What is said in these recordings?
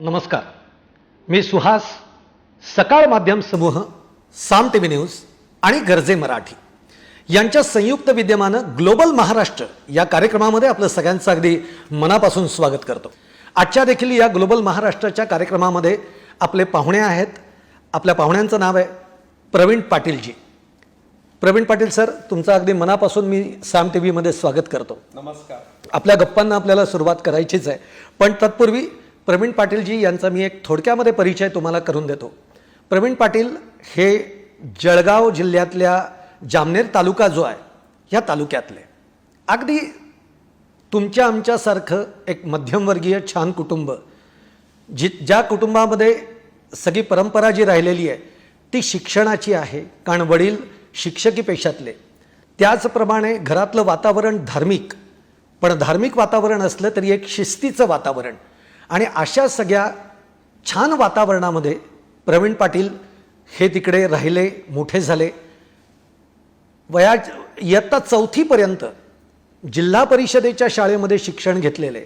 नमस्कार, मी सुहास. सकाळ माध्यम समूह, साम टीव्ही न्यूज आणि गरजे मराठी यांच्या संयुक्त विद्यमानं ग्लोबल महाराष्ट्र या कार्यक्रमामध्ये आपलं सगळ्यांचं अगदी मनापासून स्वागत करतो. आजच्या देखील या ग्लोबल महाराष्ट्राच्या कार्यक्रमामध्ये आपले पाहुणे आहेत. आपल्या पाहुण्यांचं नाव आहे प्रवीण पाटीलजी. प्रवीण पाटील सर, तुमचं अगदी मनापासून मी साम टी व्हीमध्ये स्वागत करतो. नमस्कार. आपल्या गप्पांना आपल्याला सुरुवात करायचीच आहे, पण तत्पूर्वी प्रवीण पाटीलजी यांचा मी एक थोडक्यामध्ये परिचय तुम्हाला करून देतो. प्रवीण पाटील हे जळगाव जिल्ह्यातल्या जामनेर तालुका जो आहे ह्या तालुक्यातले अगदी तुमच्या आमच्यासारखं एक मध्यमवर्गीय छान कुटुंब, ज्या कुटुंबामध्ये सगळी परंपरा जी राहिलेली आहे ती शिक्षणाची आहे, कारण वडील शिक्षकी पेशातले. त्याचप्रमाणे घरातलं वातावरण धार्मिक, पण धार्मिक वातावरण असलं तरी एक शिस्तीचं वातावरण. आणि अशा सगळ्या छान वातावरणामध्ये प्रवीण पाटील हे तिकडे राहिले, मोठे झाले. इयत्ता 4थीपर्यंत जिल्हा परिषदेच्या शाळेमध्ये शिक्षण घेतलेले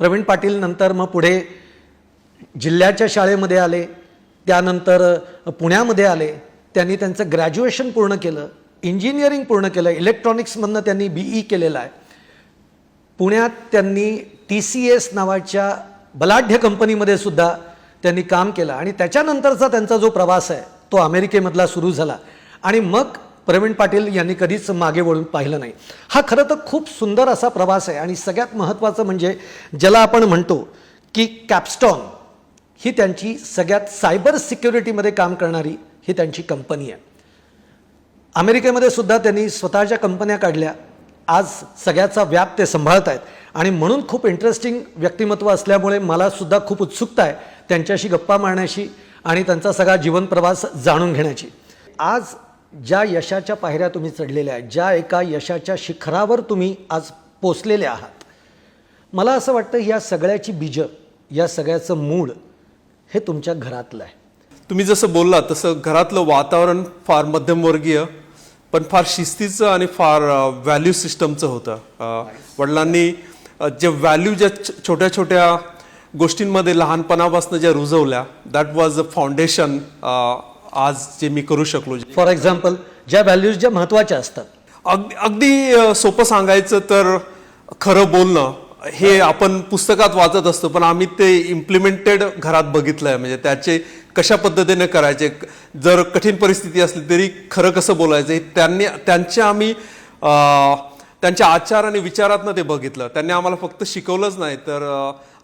प्रवीण पाटील नंतर मग पुढे जिल्ह्याच्या शाळेमध्ये आले, त्यानंतर पुण्यामध्ये आले. त्यांनी त्यांचं ग्रॅज्युएशन पूर्ण केलं, इंजिनिअरिंग पूर्ण केलं, इलेक्ट्रॉनिक्समधनं त्यांनी BE केलेलं आहे. पुण्यात त्यांनी TCS नावाच्या बलाढ्य कंपनीमध्ये सुद्धा त्यांनी काम केलं आणि त्याच्यानंतरचा त्यांचा जो प्रवास आहे तो अमेरिकेमधला सुरू झाला. आणि मग प्रवीण पाटील यांनी कधीच मागे वळून पाहिलं नाही. हा खरं तर खूप सुंदर असा प्रवास आहे. आणि सगळ्यात महत्त्वाचं म्हणजे ज्याला आपण म्हणतो की कॅपस्टॉन ही त्यांची सगळ्यात सायबर सिक्युरिटीमध्ये काम करणारी ही त्यांची कंपनी आहे. अमेरिकेमध्ये सुद्धा त्यांनी स्वतःच्या कंपन्या काढल्या. आज सगळ्याचा व्याप ते सांभाळत आहेत आणि म्हणून खूप इंटरेस्टिंग व्यक्तिमत्व असल्यामुळे मला सुद्धा खूप उत्सुकता आहे त्यांच्याशी गप्पा मारण्याची आणि त्यांचा सगळा जीवन प्रवास जाणून घेण्याची. आज ज्या यशाच्या पायऱ्या तुम्ही चढलेल्या आहेत, ज्या एका यशाच्या शिखरावर तुम्ही आज पोचलेले आहात, मला असं वाटतं या सगळ्याची बीजं, या सगळ्याचं मूळ हे तुमच्या घरातलं आहे. तुम्ही जसं बोलला तसं घरातलं वातावरण फार मध्यमवर्गीय पण फार शिस्तीचं आणि फार व्हॅल्यू सिस्टमचं होतं. वडिलांनी जे व्हॅल्यू ज्या छोट्या छोट्या गोष्टींमध्ये लहानपणापासून ज्या रुजवल्या, दॅट वॉज अ फाउंडेशन आज जे मी करू शकलो. फॉर एक्झाम्पल, ज्या व्हॅल्यूज ज्या महत्त्वाच्या असतात, अगदी सोपं सांगायचं तर खरं बोलणं हे आपण पुस्तकात वाचत असतो, पण आम्ही ते इम्प्लिमेंटेड घरात बघितलंय. म्हणजे त्याचे कशा पद्धतीने करायचे, जर कठीण परिस्थिती असली तरी खरं कसं बोलायचं, आम्ही त्यांच्या आचार आणि विचारातनं ते बघितलं. त्यांनी आम्हाला फक्त शिकवलंच नाही तर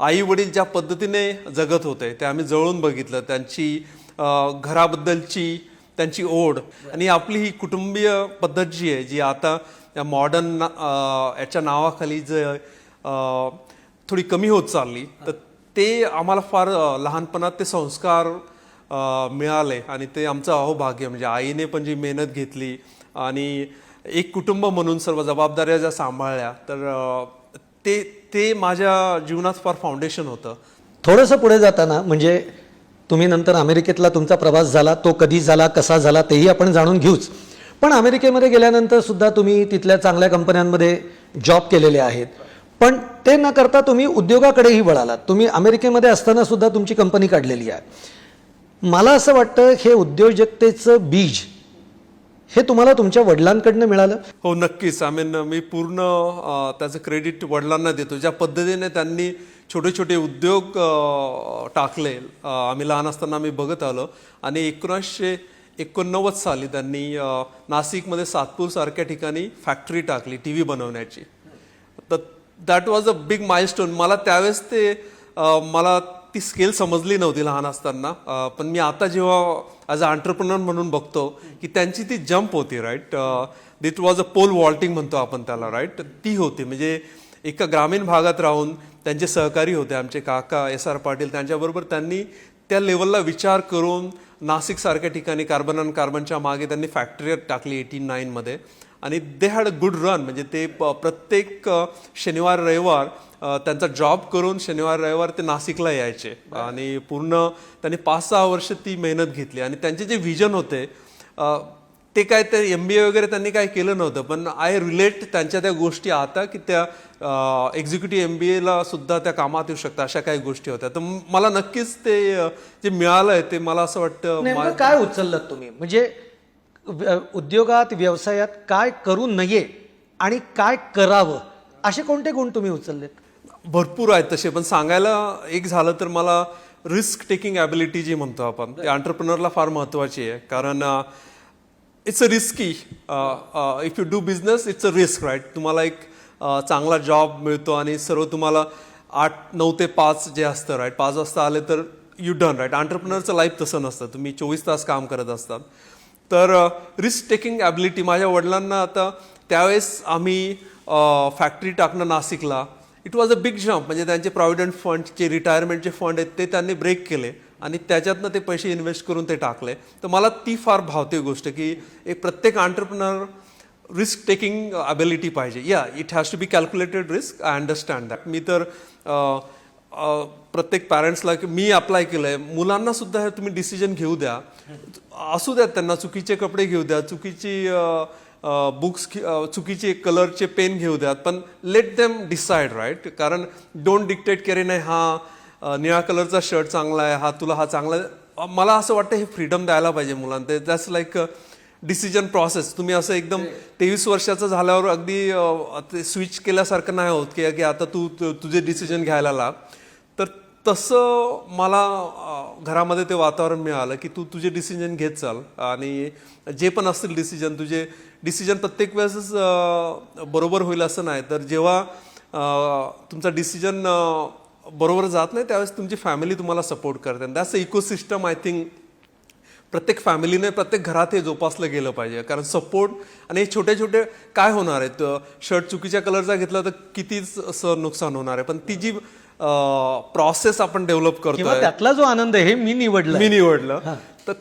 आई वडील ज्या पद्धतीने जगत होते ते आम्ही जवळून बघितलं. त्यांची घराबद्दलची त्यांची ओढ आणि आपली ही कुटुंबीय पद्धत जी आहे, जी आता या मॉडर्न याच्या नावाखाली जे थोडी कमी होत चालली, तर ते आम्हाला फार लहानपणात ते संस्कार मिळाले आणि ते आमचं अहोभाग्य. म्हणजे आईने पण जी मेहनत घेतली आणि एक कुटुंब म्हणून सर्व जबाबदाऱ्या ज्या सांभाळल्या, तर ते माझ्या जीवनात फार फाउंडेशन होतं. थोडंसं पुढे जाताना म्हणजे तुम्ही नंतर अमेरिकेतला तुमचा प्रवास झाला, तो कधी झाला, कसा झाला तेही आपण जाणून घेऊच. पण अमेरिकेमध्ये गेल्यानंतर सुद्धा तुम्ही तिथल्या चांगल्या कंपन्यांमध्ये जॉब केलेले आहेत. पण ते न करता तुम्ही उद्योगाकडेही वळालात. तुम्ही अमेरिकेमध्ये असताना सुद्धा तुमची कंपनी काढलेली आहे. मला असं वाटतं हे उद्योजकतेचं बीज हे तुम्हाला तुमच्या वडिलांकडनं मिळालं. हो, नक्कीच. मी पूर्ण त्याचं क्रेडिट वडिलांना देतो. ज्या पद्धतीने त्यांनी छोटे छोटे उद्योग टाकले, आम्ही लहान असताना आम्ही बघत आलो. आणि 1989 साली त्यांनी नाशिकमध्ये सातपूर सारख्या ठिकाणी फॅक्टरी टाकली TV बनवण्याची. तर that was a big milestone. मला त्यावेळेस मला ती स्केल समजली नव्हती लहान असताना, पण मी आता जेव्हा ॲज अ एंटरप्रेन्योर म्हणून बघतो की त्यांची ती जंप होती, right. That was a pole vaulting म्हणतो आपण त्याला, राईट. ती होती. म्हणजे एका ग्रामीण भागात राहून त्यांचे सहकारी होते आमचे काका SR पाटील, त्यांच्याबरोबर त्यांनी त्या लेवलला विचार करून नाशिकसारख्या ठिकाणी कार्बन अँड कार्बनच्या मागे त्यांनी फॅक्टरी टाकली 89 मध्ये. आणि they had a good run. म्हणजे ते प्रत्येक शनिवार रविवार त्यांचा जॉब करून शनिवार रविवार ते नाशिकला यायचे आणि पूर्ण त्यांनी 5-6 वर्ष ती मेहनत घेतली. आणि त्यांचे जे व्हिजन होते ते काय ते MBA वगैरे त्यांनी काय केलं नव्हतं, पण आय रिलेट त्यांच्या त्या गोष्टी आता की त्या एक्झिक्युटिव्ह MBAला सुद्धा त्या कामात येऊ शकतात, अशा काही गोष्टी होत्या. तर मला नक्कीच ते जे मिळालंय ते मला असं वाटतं नेमकं काय उचललं तुम्ही, म्हणजे उद्योगात व्यवसायात काय करू नये आणि काय करावं असे कोणते गुण तुम्ही उचललेत? भरपूर आहेत तसे, पण सांगायला एक झालं तर मला रिस्क टेकिंग ॲबिलिटी जी म्हणतो आपण, ते एंटरप्रेनरला फार महत्त्वाची आहे. कारण it's a risky, if you do business it's a risk, right. तुम्हाला एक चांगला जॉब मिळतो आणि सर्व तुम्हाला 8-9 ते 5 जे असतं, राईट, 5 वाजता आले तर यू डन, राईट. एंटरप्रेनरचं लाईफ तसं नसतं, तुम्ही 24 तास काम करत असतात. तर रिस्क टेकिंग ॲबिलिटी माझ्या वडिलांना, आता त्यावेळेस आम्ही फॅक्टरी टाकणं नाशिकला, it was a big jump. म्हणजे त्यांचे प्रॉव्हिडंट फंडचे रिटायरमेंटचे फंड आहेत ते त्यांनी ब्रेक केले आणि त्याच्यातनं ते पैसे इन्व्हेस्ट करून ते टाकले. तर मला ती फार भावते गोष्ट की एक प्रत्येक एंटरप्रेनर रिस्क टेकिंग ॲबिलिटी पाहिजे. Yeah it has to be calculated risk, I understand that. मी तर प्रत्येक पॅरेंट्सला की मी अप्लाय केलं आहे, मुलांना सुद्धा हे तुम्ही डिसिजन घेऊ द्या, असू द्यात त्यांना, चुकीचे कपडे घेऊ द्या, चुकीची बुक्स, चुकीचे कलरचे पेन घेऊ द्यात, पण लेट देम डिसाईड, राईट. कारण डोंट डिक्टेट की अरे नाही हा निळा कलरचा शर्ट चांगला आहे, हा तुला हा चांगला आहे. मला असं वाटतं हे फ्रीडम द्यायला पाहिजे मुलांना. ते दॅट्स लाईक डिसिजन प्रोसेस. तुम्ही असं एकदम 23 वर्षाचं झाल्यावर अगदी ते स्विच केल्यासारखं नाही होत की आता तू तुझे डिसिजन घ्यायला लाग. तर तसं मला घरामध्ये ते वातावरण मिळालं की तू तुझे डिसिजन घेत चाल आणि जे पण असतील डिसिजन, तुझे डिसिजन प्रत्येक वेळेस बरोबर होईल असं नाही. तर जेव्हा तुमचा डिसिजन बरोबर जात नाही त्यावेळेस तुमची फॅमिली तुम्हाला सपोर्ट करते. That's a ecosystem. I think प्रत्येक फॅमिलीने, प्रत्येक घरात हे जोपासलं गेलं पाहिजे. कारण सपोर्ट आणि हे छोटे छोटे काय होणार आहेत, शर्ट चुकीच्या कलरचा घेतला तर कितीच असं नुकसान होणार आहे, पण ती जी प्रोसेस आपण डेव्हलप करतो, त्यातला जो आनंद आहे हे मी निवडलं तर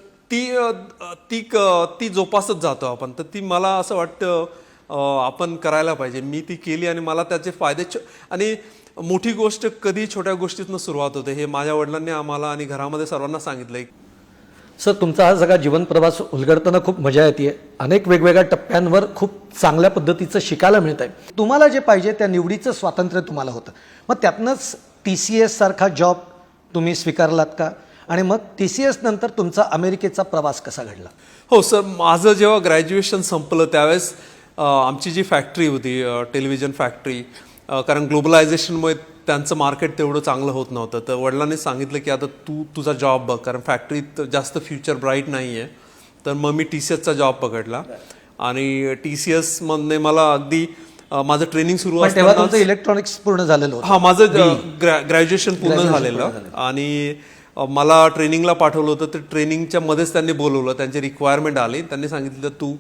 ती जोपासत जातो आपण. तर ती मला असं वाटतं आपण करायला पाहिजे. मी ती केली आणि मला त्याचे फायदे, आणि मोठी गोष्ट कधी छोट्या गोष्टीतनं सुरुवात होते हे माझ्या वडिलांनी आम्हाला आणि घरामध्ये सर्वांना सांगितलंय. सर, तुमचा हा सगळा जीवन प्रवास उलगडताना खूप मजा येते. अनेक वेगवेगळ्या टप्प्यांवर खूप चांगल्या पद्धतीचं शिकायला मिळत आहे. तुम्हाला जे पाहिजे त्या निवडीचं स्वातंत्र्य तुम्हाला होतं. मग त्यातनंच TCS सारखा जॉब तुम्ही स्वीकारलात का? आणि मग TCS नंतर तुमचा अमेरिकेचा प्रवास कसा घडला? हो सर, माझं जेव्हा ग्रॅज्युएशन संपलं त्यावेळेस आमची जी फॅक्टरी होती, टेलिव्हिजन फॅक्टरी, कारण ग्लोबलायझेशनमुळे त्यांचं मार्केट तेवढं चांगलं होत नव्हतं. तर वडिलांनी सांगितलं की आता तू तुझा जॉब बघ, कारण फॅक्टरीत जास्त फ्युचर ब्राईट नाही आहे. तर मग मी TCSचा जॉब पकडला आणि TCS मधने मला अगदी माझं ट्रेनिंग सुरू असतं. तेव्हा तुमचं इलेक्ट्रॉनिक्स पूर्ण झालेलं होतं? हां, माझं ग्रॅज्युएशन पूर्ण झालेलं आणि मला ट्रेनिंगला पाठवलं होतं. तर ट्रेनिंगच्या मध्येच त्यांनी बोलवलं, त्यांची रिक्वायरमेंट आली. त्यांनी सांगितलं तू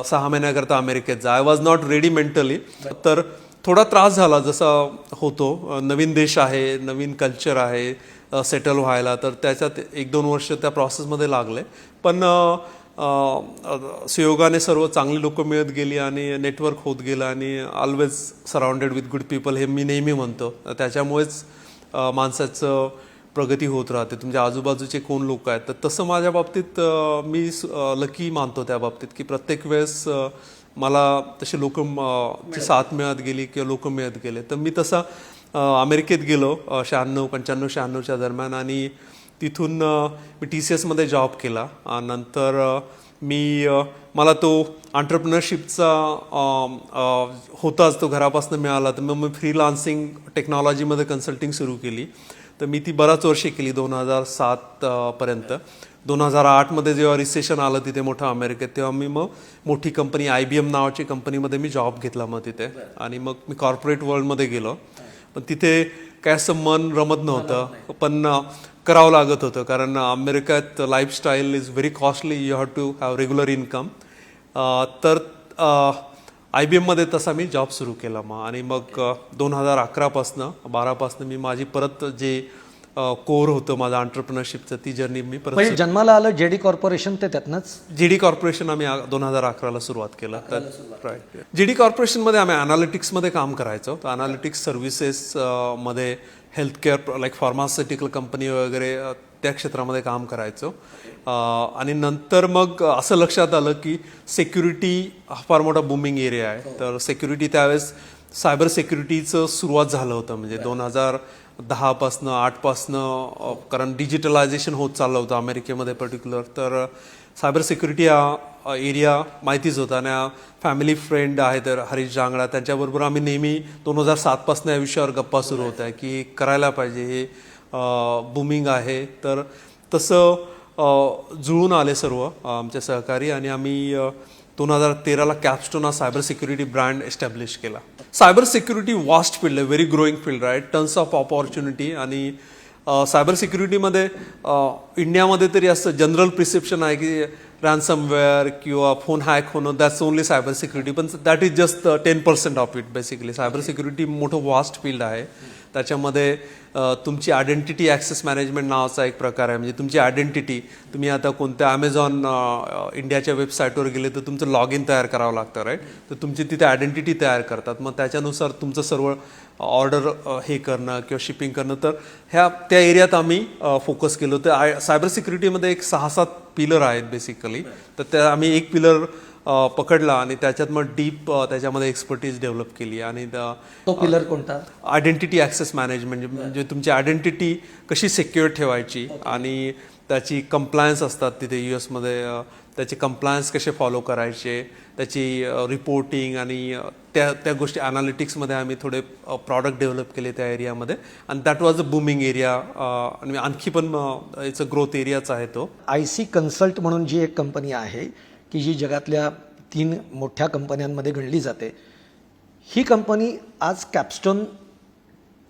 6 महिन्याकरता अमेरिकेत जा. I was not ready mentally. तर थोडा त्रास झाला, जसा होतो, नवीन देश आहे, नवीन कल्चर आहे, सेटल व्हायला. तर त्याच्यात 1-2 वर्ष त्या प्रोसेसमध्ये लागले. पण सुयोगाने सर्व चांगली लोकं मिळत गेली आणि नेटवर्क होत गेलं आणि always surrounded with good people, हे मी नेहमी म्हणतो. त्याच्यामुळेच माणसाचं प्रगती होत राहते. तुमच्या आजूबाजूचे कोण लोक आहेत. तर तसं माझ्या बाबतीत मी लकी मानतो त्या बाबतीत की प्रत्येक वेळेस मला तसे लोक साथ मिळत गेली किंवा लोक मिळत गेले. तर मी तसा अमेरिकेत गेलो 95-96 दरम्यान आणि तिथून मी TCS मध्ये जॉब केला. नंतर मला तो एंटरप्रेन्योरशिपचा होताच, तो घरापासून मिळाला. तर मग मी फ्रीलान्सिंग टेक्नॉलॉजीमध्ये कन्सल्टिंग सुरू केली. तर मी ती बराच वर्षे केली, 2007 पर्यंत. 2008 मध्ये जेव्हा रिसेशन आलं तिथे मोठं अमेरिकेत, तेव्हा मी मग मोठी कंपनी IBM नावाची कंपनीमध्ये मी जॉब घेतला मग तिथे. आणि मग मी कॉर्पोरेट वर्ल्डमध्ये गेलो. पण तिथे काय असं मन रमत नव्हतं, पण करावं लागत होतं. कारण अमेरिकेत lifestyle is very costly, you have to have regular income. तर IBM मध्ये तसा मी जॉब सुरू केला मग. आणि मग 2011-12 मी माझी परत जे कोर होतं माझं एंटरप्रेन्योरशिपचं, ती जर्नी मी परत जन्माला आलं JD कॉर्पोरेशन, ते त्यातनंच JD कॉर्पोरेशन आम्ही 2011ला सुरुवात केलं. तर राईट, JD कॉर्पोरेशनमध्ये आम्ही अनालिटिक्समध्ये काम करायचो. तर अनालिटिक्स सर्व्हिसेस मध्ये हेल्थकेअर, लाईक फार्मास्युटिकल कंपनी वगैरे, त्या क्षेत्रामध्ये काम करायचो. आणि नंतर मग असं लक्षात आलं की सिक्युरिटी हा फार मोठा बूमिंग एरिया आहे. तर सिक्युरिटी त्यावेळेस सायबर सिक्युरिटीचं सुरुवात झालं होतं, म्हणजे 2010पासनं 8पासनं, कारण डिजिटलायझेशन होत चाललं होतं अमेरिकेमध्ये पर्टिक्युलर. तर सायबर सिक्युरिटी हा एरिया माहितीच होता. आणि फॅमिली फ्रेंड आहे तर हरीश जांगडा, त्यांच्याबरोबर आम्ही नेहमी 2007पासून या विषयावर गप्पा सुरू होत्या की करायला पाहिजे, हे बूमिंग आहे. तर तसं जुळून आले सर्व आमचे सहकारी आणि आम्ही 2013ला कॅपस्टोन हा सायबर सिक्युरिटी ब्रँड एस्टॅब्लिश केला. सायबर सिक्युरिटी वास्ट फील्ड आहे, very growing field, right, tons of opportunity. आणि सायबर सिक्युरिटीमध्ये इंडियामध्ये तरी असं जनरल प्रिसेप्शन आहे की रॅन्समवेअर किंवा फोन हॅक होणं, दॅट्स ओनली सायबर सिक्युरिटी, पण that is just 10% of it. Basically cyber security मोठं वास्ट फील्ड आहे. त्याच्यामध्ये तुमची आयडेंटिटी ॲक्सेस मॅनेजमेंट नावाचा एक प्रकार आहे. म्हणजे तुमची आयडेंटिटी, तुम्ही आता कोणत्या ॲमेझॉन इंडियाच्या वेबसाईटवर गेले तर तुमचं लॉग इन तयार करावं लागतं, राईट. तर तुमची तिथे आयडेंटिटी तयार करतात, मग त्याच्यानुसार तुमचं सर्व ऑर्डर हे करणं किंवा शिपिंग करणं. तर त्या एरियात आम्ही फोकस केलं होतं. सायबर सिक्युरिटीमध्ये एक 6-7 पिलर आहेत बेसिकली. तर त्या आम्ही एक पिलर पकडला आणि त्याच्यात मग डीप त्याच्यामध्ये एक्सपर्टीज डेव्हलप केली. आणि तो पिलर कोणता? आयडेंटिटी ॲक्सेस मॅनेजमेंट, म्हणजे तुमची आयडेंटिटी कशी सिक्युअर ठेवायची आणि त्याची कंप्लायन्स असतात तिथे US मध्ये, त्याचे कंप्लायन्स कसे फॉलो करायचे, त्याची रिपोर्टिंग आणि त्या गोष्टी ॲनालिटिक्समध्ये आम्ही थोडे प्रॉडक्ट डेव्हलप केले त्या एरियामध्ये. आणि that was a booming area. आणि आणखी पण इट्स अ ग्रोथ एरियाच आहे तो. IC कन्सल्ट म्हणून जी एक कंपनी आहे की जी जगातल्या 3 मोठ्या कंपन्यांमध्ये गणली जाते, ही कंपनी आज कॅपस्टोन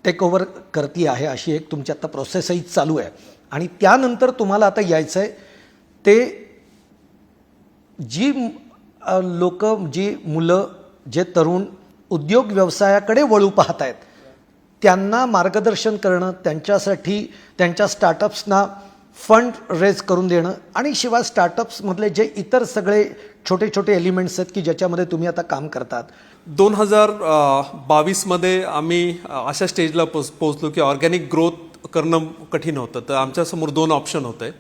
टेक ओव्हर करती आहे, अशी एक तुमची आता प्रोसेसही चालू आहे. आणि त्यानंतर तुम्हाला आता यायचं आहे ते जी लोक, जी मुलं, जे तरुण उद्योग व्यवसायाकडे वळू पाहत आहेत त्यांना मार्गदर्शन करणं, त्यांच्यासाठी त्यांच्या स्टार्टअप्सना फंड रेज करून देणं आणि शिवाय स्टार्टअप्समधले जे इतर सगळे छोटे छोटे एलिमेंट्स आहेत की ज्याच्यामध्ये तुम्ही आता काम करतात. 2022मध्ये आम्ही अशा स्टेजला पोहोचलो की ऑर्गॅनिक ग्रोथ करणं कठीण होतं. तर आमच्यासमोर 2 ऑप्शन होते.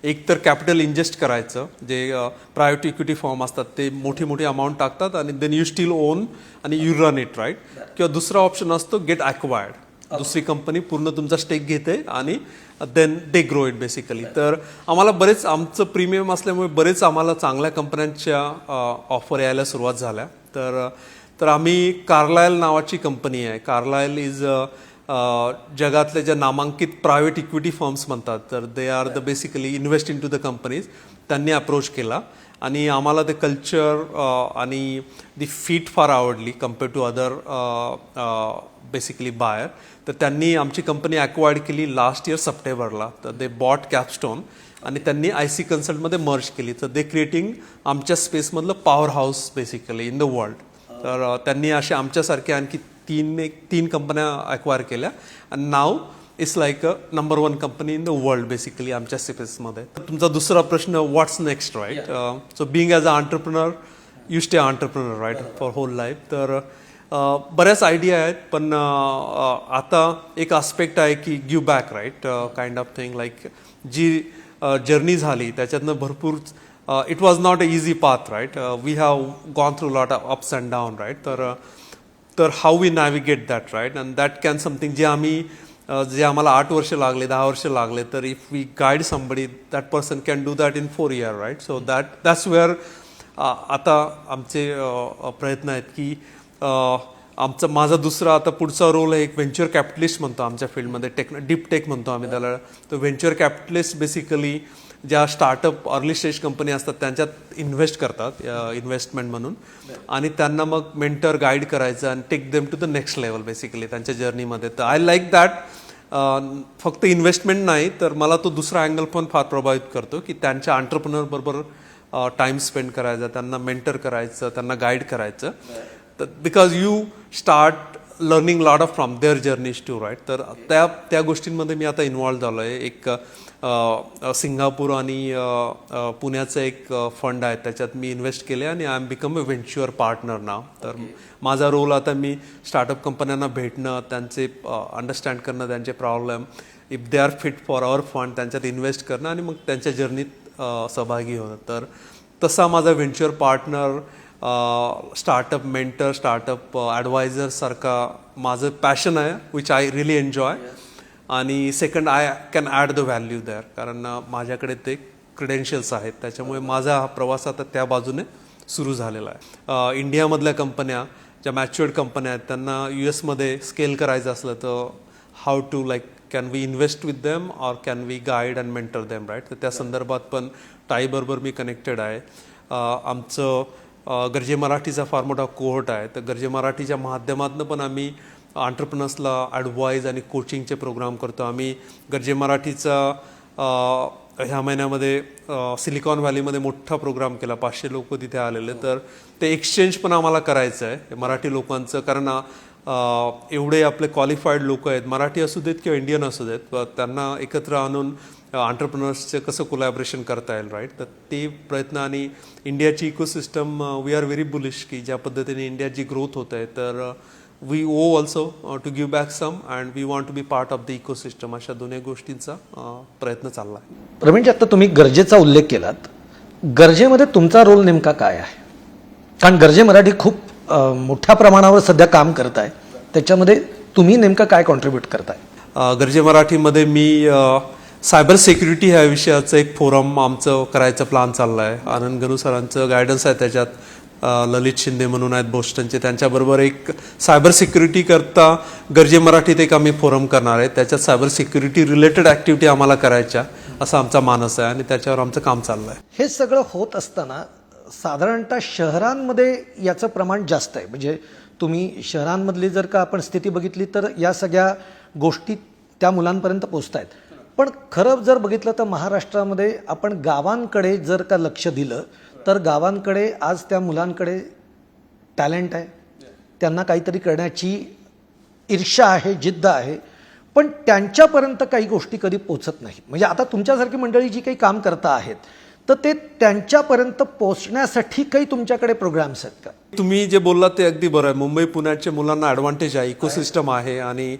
एक तर कॅपिटल इन्व्हेस्ट करायचं, जे प्रायव्हेट इक्विटी फर्म असतात ते मोठी मोठी अमाऊंट टाकतात आणि देन यू स्टील ओन आणि यू रन इट, राईट. किंवा दुसरा ऑप्शन असतो गेट ॲक्वायर्ड, दुसरी कंपनी पूर्ण तुमचा स्टेक घेते आणि then they grow it basically. तर आम्हाला बरेच, आमचं प्रीमियम असल्यामुळे बरेच आम्हाला चांगल्या कंपन्यांच्या ऑफर यायला सुरुवात झाल्या. तर आम्ही कार्लायल नावाची कंपनी आहे. कार्लायल इज जगातले ज्या नामांकित प्रायव्हेट इक्विटी फर्म्स म्हणतात, तर they are the basically invest into the companies. त्यांनी अप्रोच केला आणि आम्हाला ते कल्चर आणि दी फीट फार आवडली compare to other basically buyer. तर त्यांनी आमची कंपनी ॲक्वायर्ड केली लास्ट इयर सप्टेंबरला. तर दे बॉट कॅपस्टोन आणि त्यांनी IC कन्सल्टमध्ये मर्ज केली. तर दे क्रिएटिंग आमच्या स्पेसमधलं powerhouse basically in the world. तर त्यांनी अशा आमच्यासारख्या आणखी 3 कंपन्या ॲक्वायर केल्या आणि now it's like a number 1 company in the world basically आमच्या स्पेसमध्ये. तुमचा दुसरा प्रश्न, what's next, right. So being as a entrepreneur you stay entrepreneur, right, for whole life. तर बऱ्याच आयडिया आहेत, पण आता एक आस्पेक्ट आहे की give back, right, kind of thing. Like जी जर्नी झाली त्याच्यातनं भरपूर, it was not a easy path, right. We have gone through lot of ups and down, right. तर how we navigate that, right, and that can something जे आम्हाला 8 वर्ष लागले, 10 वर्ष लागले, तर if we guide somebody that person can do that in 4 years, right. So that's where आता आमचे प्रयत्न आहेत की माझा दुसरा आता पुढचा रोल आहे एक व्हेंचर कॅपिटलिस्ट म्हणतो आमच्या फील्डमध्ये, डीप टेक म्हणतो आम्ही त्याला. तर व्हेंचर कॅपिटलिस्ट बेसिकली ज्या स्टार्टअप अर्ली स्टेज कंपनी असतात त्यांच्यात इन्व्हेस्ट करतात, इन्व्हेस्टमेंट म्हणून, आणि त्यांना मग मेंटर गाईड करायचं आणि take them to the next level basically त्यांच्या जर्नीमध्ये. तर आय लाईक दॅट. फक्त इन्व्हेस्टमेंट नाही, तर मला तो दुसरा अँगल पण फार प्रभावित करतो की त्यांच्या एंटरप्रेन्योर बरोबर टाइम स्पेंड करायचा, त्यांना मेंटर करायचं, त्यांना गाईड करायचं. तर because you start learning lot of from their journeys too, right. तर त्या गोष्टींमध्ये मी आता इन्व्हॉल्व झालो आहे. एक सिंगापूर आणि पुण्याचं एक फंड आहे, त्याच्यात मी इन्व्हेस्ट केले आणि I am become a venture partner now. तर माझा रोल आता मी स्टार्टअप कंपन्यांना भेटणं, त्यांचे अंडरस्टँड करणं, त्यांचे problem if they are fit for our fund त्यांच्यात इन्व्हेस्ट करणं आणि मग त्यांच्या जर्नीत सहभागी होणं. तर तसा माझा venture partner, startup mentor, startup advisor सारखा माझं पॅशन आहे, विच आय रिअली एन्जॉय. आणि second, I can add the value there, कारण माझ्याकडे ते क्रेडेन्शियल्स आहेत. त्याच्यामुळे माझा हा प्रवास आता त्या बाजूने सुरू झालेला आहे. इंडियामधल्या कंपन्या ज्या मॅच्युअर्ड कंपन्या आहेत त्यांना US मध्ये स्केल करायचं असलं तर how to like can we invest with them or can we guide and mentor them, right. तर त्या संदर्भात पण टाईबरोबर मी कनेक्टेड आहे. आमचं गर्जे मराठीचा फार मोठा कोहोर्ट आहे. तर गर्जे मराठीच्या माध्यमातून पण आम्ही एंटरप्रेन्योर्सला ॲडवाईज आणि कोचिंगचे प्रोग्राम करतो. आम्ही गर्जे मराठीचा ह्या महिन्यामध्ये सिलिकॉन व्हॅलीमध्ये मोठा प्रोग्राम केला. 500 लोक तिथे आलेले. तर ते एक्सचेंज पण आम्हाला करायचं आहे मराठी लोकांचं, कारण एवढे आपले क्वालिफाईड लोक आहेत, मराठी असू देत किंवा इंडियन असू देत, त्यांना एकत्र आणून एंटरप्रेन्योर्सचे कसं कोलॅबरेशन करता येईल, राईट. तर ते प्रयत्न आणि इंडियाची ecosystem, we are very bullish की ज्या पद्धतीने इंडियाची ग्रोथ होत आहे, तर we owe also to give back some and we want to be part of the ecosystem. अशा दोन्ही गोष्टींचा प्रयत्न चालला आहे. प्रवीणजी, आता तुम्ही गरजेचा उल्लेख केलात. गरजेमध्ये तुमचा रोल नेमका काय आहे? कारण गरजे मराठी खूप मोठ्या प्रमाणावर सध्या काम करत आहे, त्याच्यामध्ये तुम्ही नेमकं काय कॉन्ट्रीब्यूट करताय? गरजे मराठीमध्ये मी सायबर सिक्युरिटी ह्या विषयाचं एक फोरम आमचं करायचं प्लॅन चालला आहे. आनंद गणू सरांचं गायडन्स आहे त्याच्यात. ललित शिंदे म्हणून आहेत बोस्टनचे, त्यांच्याबरोबर एक सायबर सिक्युरिटी करता गरजे मराठीत एक आम्ही फोरम करणार आहे. त्याच्यात सायबर सिक्युरिटी रिलेटेड ॲक्टिव्हिटी आम्हाला करायच्या असा आमचा मानस आहे आणि त्याच्यावर आमचं काम चाललं आहे. हे सगळं होत असताना साधारणतः शहरांमध्ये याचं प्रमाण जास्त आहे. म्हणजे तुम्ही शहरांमधली जर का आपण स्थिती बघितली तर या सगळ्या गोष्टी त्या मुलांपर्यंत पोचत आहेत. पण खरं जर बघितलं तर महाराष्ट्रामध्ये आपण गावांकडे जर का लक्ष दिलं तर गावांकडे आज त्या मुलांकडे टॅलेंट आहे, त्यांना काहीतरी करण्याची ईर्ष्या आहे, जिद्द आहे, पण त्यांच्यापर्यंत काही गोष्टी कधी पोचत नाही. म्हणजे आता तुमच्यासारखी मंडळी जी काही काम करता आहेत तर ते त्यांच्यापर्यंत पोचण्यासाठी काही तुमच्याकडे प्रोग्राम्स आहेत का? तुम्ही जे बोललात ते अगदी बरं आहे. मुंबई पुण्याच्या मुलांना ॲडव्हान्टेज आहे, इकोसिस्टम आहे आणि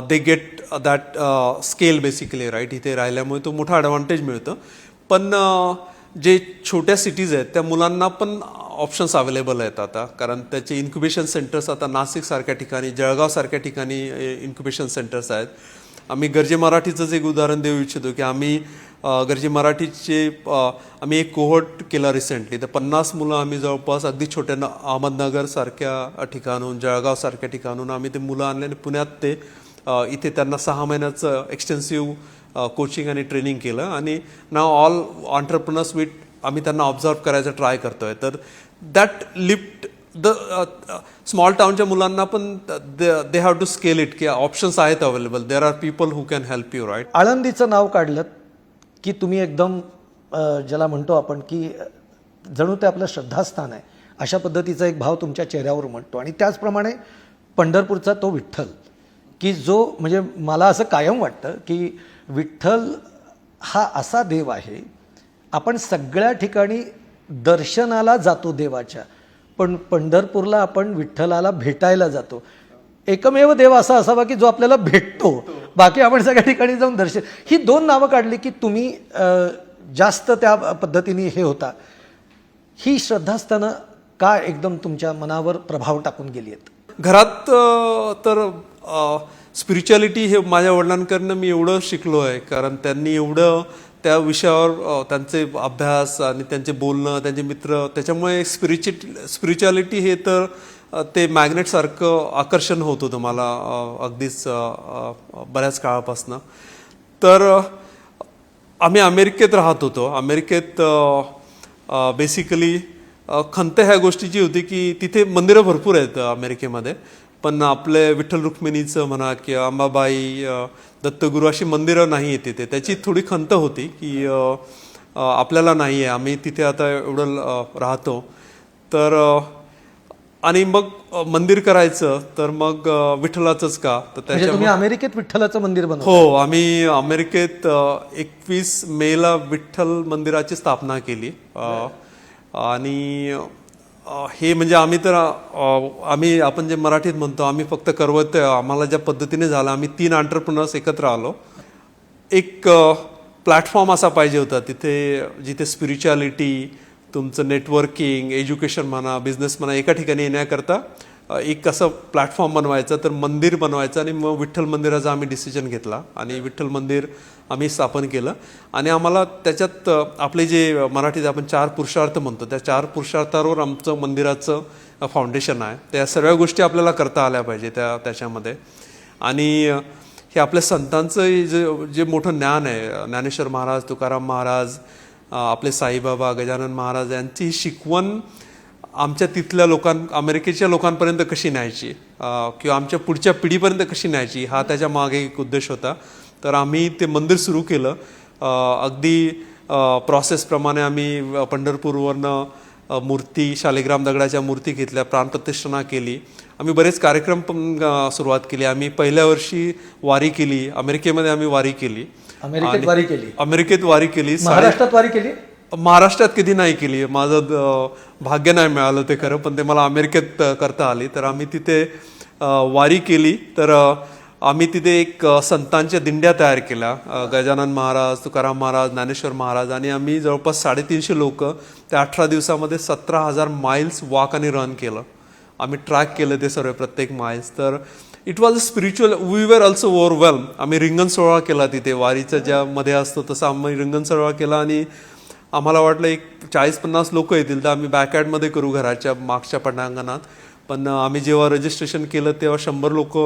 they get that scale basically, right. इथे राहिल्यामुळे तो मोठा ॲडव्हान्टेज मिळतं. पण जे छोट्या सिटीज आहेत त्या मुलांना पण ऑप्शन्स अवेलेबल आहेत आता, कारण त्याचे इन्क्युबेशन सेंटर्स आता नाशिकसारख्या ठिकाणी, जळगावसारख्या ठिकाणी इन्क्युबेशन सेंटर्स आहेत. आम्ही गर्जे मराठीचंच एक उदाहरण देऊ इच्छितो की आम्ही गर्जे मराठीचे आम्ही एक कोहोर्ट केला रिसेंटली. तर 50 मुलं आम्ही जवळपास अगदी छोट्या अहमदनगरसारख्या ठिकाणून, जळगावसारख्या ठिकाणून आम्ही ते मुलं आणले आणि पुण्यात ते इथे त्यांना 6 महिन्याचं एक्सटेन्सिव्ह कोचिंग आणि ट्रेनिंग केलं आणि नाव ऑल एंटरप्रेन्योर्स विथ आम्ही त्यांना ऑब्झर्व करायचं ट्राय करतोय. तर दॅट लिफ्ट द स्मॉल टाउनच्या मुलांना पण they have to scale it, की ऑप्शन्स आहेत available, there are people who can help you, right. आळंदीचं नाव काढलं की तुम्ही एकदम ज्याला म्हणतो आपण की जणू ते आपलं श्रद्धास्थान आहे अशा पद्धतीचा एक भाव तुमच्या चेहऱ्यावर उमटतो. आणि त्याचप्रमाणे पंढरपूरचा तो विठ्ठल, की जो म्हणजे मला असं कायम वाटतं की विठ्ठल हा असा देव आहे, आपण सगळ्या ठिकाणी दर्शनाला जातो देवाच्या, पण पंढरपूरला आपण विठ्ठलाला भेटायला जातो. एकमेव देव असा असावा की जो आपल्याला भेटतो, बाकी आपण सगळ्या ठिकाणी जाऊन दर्शन. ही 2 नावं काढली की तुम्ही जास्त त्या पद्धतीने हे होता. ही श्रद्धास्थानं का एकदम तुमच्या मनावर प्रभाव टाकून गेली आहेत? घरात तर स्पिरिच्युअलिटी हे माझ्या वडिलांकडनं मी एवढं शिकलो आहे, कारण त्यांनी एवढं त्या विषयावर त्यांचे अभ्यास आणि त्यांचे बोलणं, त्यांचे मित्र, त्याच्यामुळे स्पिरिच्युअलिटी हे तर ते मॅग्नेटसारखं आकर्षण होत होतं मला अगदीच बऱ्याच काळापासनं. तर आम्ही अमेरिकेत राहत होतो. अमेरिकेत बेसिकली खंत ह्या गोष्टीची होती की तिथे मंदिरं भरपूर आहेत अमेरिकेमध्ये, पण आपले विठ्ठल रुक्मिणीचं म्हणा किंवा अंबाबाई, दत्तगुरू अशी मंदिरं नाही आहेत तिथे. त्याची थोडी खंत होती की आपल्याला नाही आहे, आम्ही तिथे आता एवढं राहतो. तर आणि मग मंदिर करायचं तर मग विठ्ठलाचंच का, तर म्हणजे तुम्ही अमेरिकेत विठ्ठलाचं मंदिर बनवलं? हो, आम्ही अमेरिकेत 21 मेला विठ्ठल मंदिराची स्थापना केली. आणि हे म्हणजे आम्ही तर आपण जे मराठीत म्हणतो आम्ही फक्त करवतोय, आम्हाला ज्या पद्धतीने झालं, आम्ही 3 एंटरप्रेन्योर्स एकत्र आलो एक प्लॅटफॉर्म असा पाहिजे होता तिथे जिथे स्पिरिच्युअलिटी, तुमचं नेटवर्किंग, एज्युकेशन म्हणा, बिझनेस म्हणा, एका ठिकाणी येण्याकरता एक असं प्लॅटफॉर्म बनवायचं, तर मंदिर बनवायचं. आणि मग विठ्ठल मंदिराचा आम्ही डिसिजन घेतला आणि विठ्ठल मंदिर आम्ही स्थापन केलं. आणि आम्हाला त्याच्यात आपले जे मराठीत आपण 4 पुरुषार्थ म्हणतो, त्या 4 पुरुषार्थावर आमचं मंदिराचं फाउंडेशन आहे. त्या सर्व गोष्टी आपल्याला करता आल्या पाहिजे त्याच्यामध्ये. आणि हे आपल्या संतांचं जे मोठं ज्ञान आहे, ज्ञानेश्वर महाराज, तुकाराम महाराज, आपले साईबाबा, गजानन महाराज यांची शिकवण आमच्या तिथल्या अमेरिकेच्या लोकांपर्यंत कशी न्यायची किंवा आमच्या पुढच्या पिढीपर्यंत कशी न्यायची, हा त्याच्या मागे एक उद्देश होता. तर आम्ही ते मंदिर सुरू केलं. अगदी प्रोसेसप्रमाणे आम्ही पंढरपूरवरनं मूर्ती, शालिग्राम दगडाच्या मूर्ती घेतल्या, प्राणप्रतिष्ठा केली. आम्ही बरेच कार्यक्रम पण सुरुवात केली. आम्ही पहिल्या वर्षी वारी केली, अमेरिकेमध्ये आम्ही वारी केली, अमेरिकेत वारी केली, अमेरिकेत वारी केली, महाराष्ट्रात वारी केली. महाराष्ट्रात कधी नाही केली. माझं भाग्य नाही मिळालं ते खरं, पण ते मला अमेरिकेत करता आली. तर आम्ही तिथे वारी केली. तर आम्ही तिथे एक संतांच्या दिंड्या तयार केल्या, गजानन महाराज, तुकाराम महाराज, ज्ञानेश्वर महाराज. आणि आम्ही जवळपास 350 लोक त्या 18 दिवसामध्ये 17,000 माइल्स वॉक आणि रन केलं. आम्ही ट्रॅक केलं ते सर्व प्रत्येक माइल्स. तर it was a spiritual, we were also overwhelm. आम्ही रिंगण सोहळा केला तिथे, वारीचा ज्यामध्ये असतो तसा आम्ही रिंगण सोहळा केला. आणि आम्हाला वाटलं एक 40-50 लोक येतील, तर आम्ही बॅकयार्डमध्ये करू घराच्या मागच्या पटांगणात. पण आम्ही जेव्हा रजिस्ट्रेशन केलं तेव्हा 100 लोक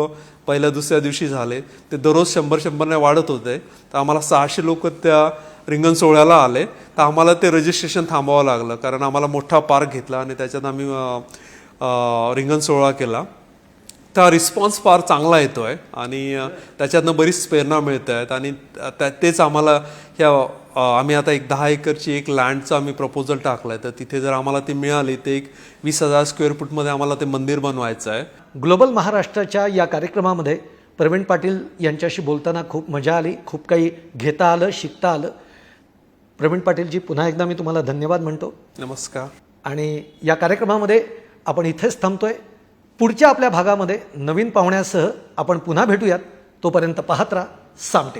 पहिल्या दुसऱ्या दिवशी झाले. ते दररोज 100-100 वाढत होते. तर आम्हाला 600 लोक त्या रिंगण सोहळ्याला आले. तर आम्हाला ते रजिस्ट्रेशन थांबावं लागलं, कारण आम्हाला मोठा पार्क घेतला आणि त्याच्यात आम्ही रिंगण सोहळा केला. त्या रिस्पॉन्स फार चांगला येतो आहे आणि त्याच्यातनं बरीच प्रेरणा मिळत आहेत. आणि तेच आम्हाला आम्ही आता एक 10 एकरची एक लँडचं आम्ही प्रपोजल टाकलं आहे. तर तिथे जर आम्हाला ती मिळाली तर एक 20,000 स्क्वेअर फूटमध्ये आम्हाला ते मंदिर बनवायचं आहे. ग्लोबल महाराष्ट्राच्या या कार्यक्रमामध्ये प्रवीण पाटील यांच्याशी बोलताना खूप मजा आली, खूप काही घेता आलं, शिकता आलं. प्रवीण पाटीलजी, पुन्हा एकदा मी तुम्हाला धन्यवाद म्हणतो. नमस्कार. आणि या कार्यक्रमामध्ये आपण इथेच थांबतोय. पुढच्या आपल्या भागामध्ये नवीन पाहुण्यासह आपण पुन्हा भेटूयात. तोपर्यंत पाहत राहा साम टीव्ही.